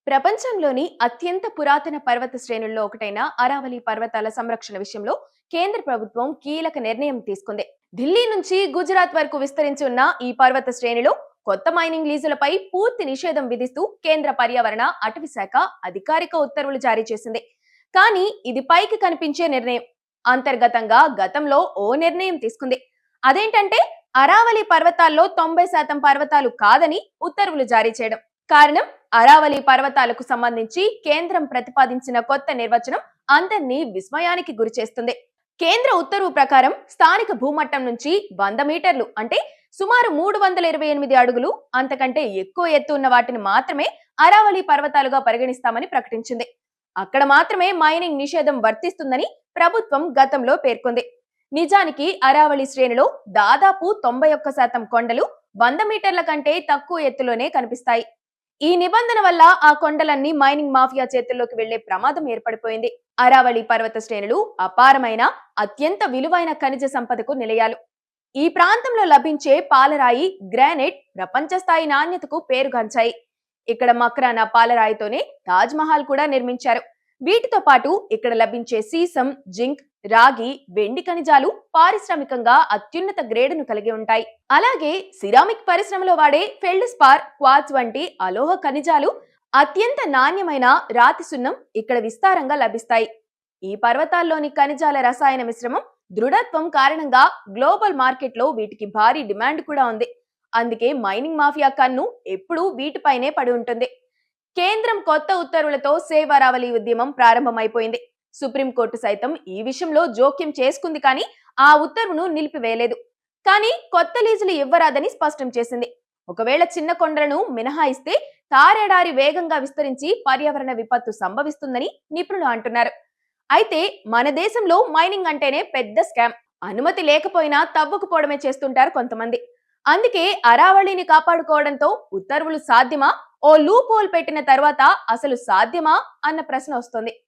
ప్రపంచంలోని అత్యంత పురాతన పర్వత శ్రేణుల్లో ఒకటైన అరావళి పర్వతాల సంరక్షణ విషయంలో కేంద్ర ప్రభుత్వం కీలక నిర్ణయం తీసుకుంది. ఢిల్లీ నుంచి గుజరాత్ వరకు విస్తరించి ఉన్న ఈ పర్వత శ్రేణిలో కొత్త మైనింగ్ లీజులపై పూర్తి నిషేధం విధిస్తూ కేంద్ర పర్యావరణ అటవీ శాఖ అధికారిక ఉత్తర్వులు జారీ చేసింది. కానీ ఇది పైకి కనిపించే నిర్ణయం. అంతర్గతంగా గతంలో ఓ నిర్ణయం తీసుకుంది. అదేంటంటే అరావళి పర్వతాల్లో 90% పర్వతాలు కాదని ఉత్తర్వులు జారీ చేయడం. కారణం, అరావళి పర్వతాలకు సంబంధించి కేంద్రం ప్రతిపాదించిన కొత్త నిర్వచనం అందరినీ విస్మయానికి గురిచేస్తుంది. కేంద్ర ఉత్తర్వు ప్రకారం స్థానిక భూమట్టం నుంచి 100 మీటర్లు అంటే సుమారు 328 అడుగులు అంతకంటే ఎక్కువ ఎత్తు ఉన్న వాటిని మాత్రమే అరావళి పర్వతాలుగా పరిగణిస్తామని ప్రకటించింది. అక్కడ మాత్రమే మైనింగ్ నిషేధం వర్తిస్తుందని ప్రభుత్వం గతంలో పేర్కొంది. నిజానికి అరావళి శ్రేణిలో దాదాపు 91% కొండలు 100 మీటర్ల కంటే తక్కువ ఎత్తులోనే కనిపిస్తాయి. ఈ నిబంధన వల్ల ఆ కొండలన్నీ మైనింగ్ మాఫియా చేతుల్లోకి వెళ్లే ప్రమాదం ఏర్పడిపోయింది. అరావళి పర్వత శ్రేణులు అపారమైన, అత్యంత విలువైన ఖనిజ సంపదకు నిలయాలు. ఈ ప్రాంతంలో లభించే పాలరాయి, గ్రానైట్ ప్రపంచ స్థాయి నాణ్యతకు పేరుగాంచాయి. ఇక్కడ మక్రానా పాలరాయితోనే తాజ్ మహల్ కూడా నిర్మించారు. వీటితో పాటు ఇక్కడ లభించే సీసం, జింక్, రాగి, వెండి ఖనిజాలు పారిశ్రామికంగా అత్యున్నత గ్రేడును కలిగి ఉంటాయి. అలాగే సిరామిక్ పరిశ్రమలో వాడే ఫెల్డ్స్పార్, క్వార్ట్జ్ వంటి అలోహ ఖనిజాలు, అత్యంత నాణ్యమైన రాతి సున్నం ఇక్కడ విస్తారంగా లభిస్తాయి. ఈ పర్వతాల్లోని ఖనిజాల రసాయన మిశ్రమం దృఢత్వం కారణంగా గ్లోబల్ మార్కెట్లో వీటికి భారీ డిమాండ్ కూడా ఉంది. అందుకే మైనింగ్ మాఫియా కన్ను ఎప్పుడూ వీటిపైనే పడి ఉంటుంది. కేంద్రం కొత్త ఉత్తర్వులతో సేవ్ అరావళి ఉద్యమం ప్రారంభమైపోయింది. సుప్రీంకోర్టు సైతం ఈ విషయంలో జోక్యం చేసుకుంది, కానీ ఆ ఉత్తర్వును నిలిపివేయలేదు. కానీ కొత్త లీజులు ఇవ్వరాదని స్పష్టం చేసింది. ఒకవేళ చిన్న కొండలను మినహాయిస్తే తారేడారి వేగంగా విస్తరించి పర్యావరణ విపత్తు సంభవిస్తుందని నిపుణులు అంటున్నారు. అయితే మన దేశంలో మైనింగ్ అంటేనే పెద్ద స్కామ్. అనుమతి లేకపోయినా తవ్వకపోవడమే చేస్తుంటారు కొంతమంది. అందుకే అరావళిని కాపాడుకోవడంతో ఉత్తర్వులు సాధ్యమా, ఓ లూప్ హోల్ పెట్టిన తర్వాత అసలు సాధ్యమా అన్న ప్రశ్న వస్తుంది.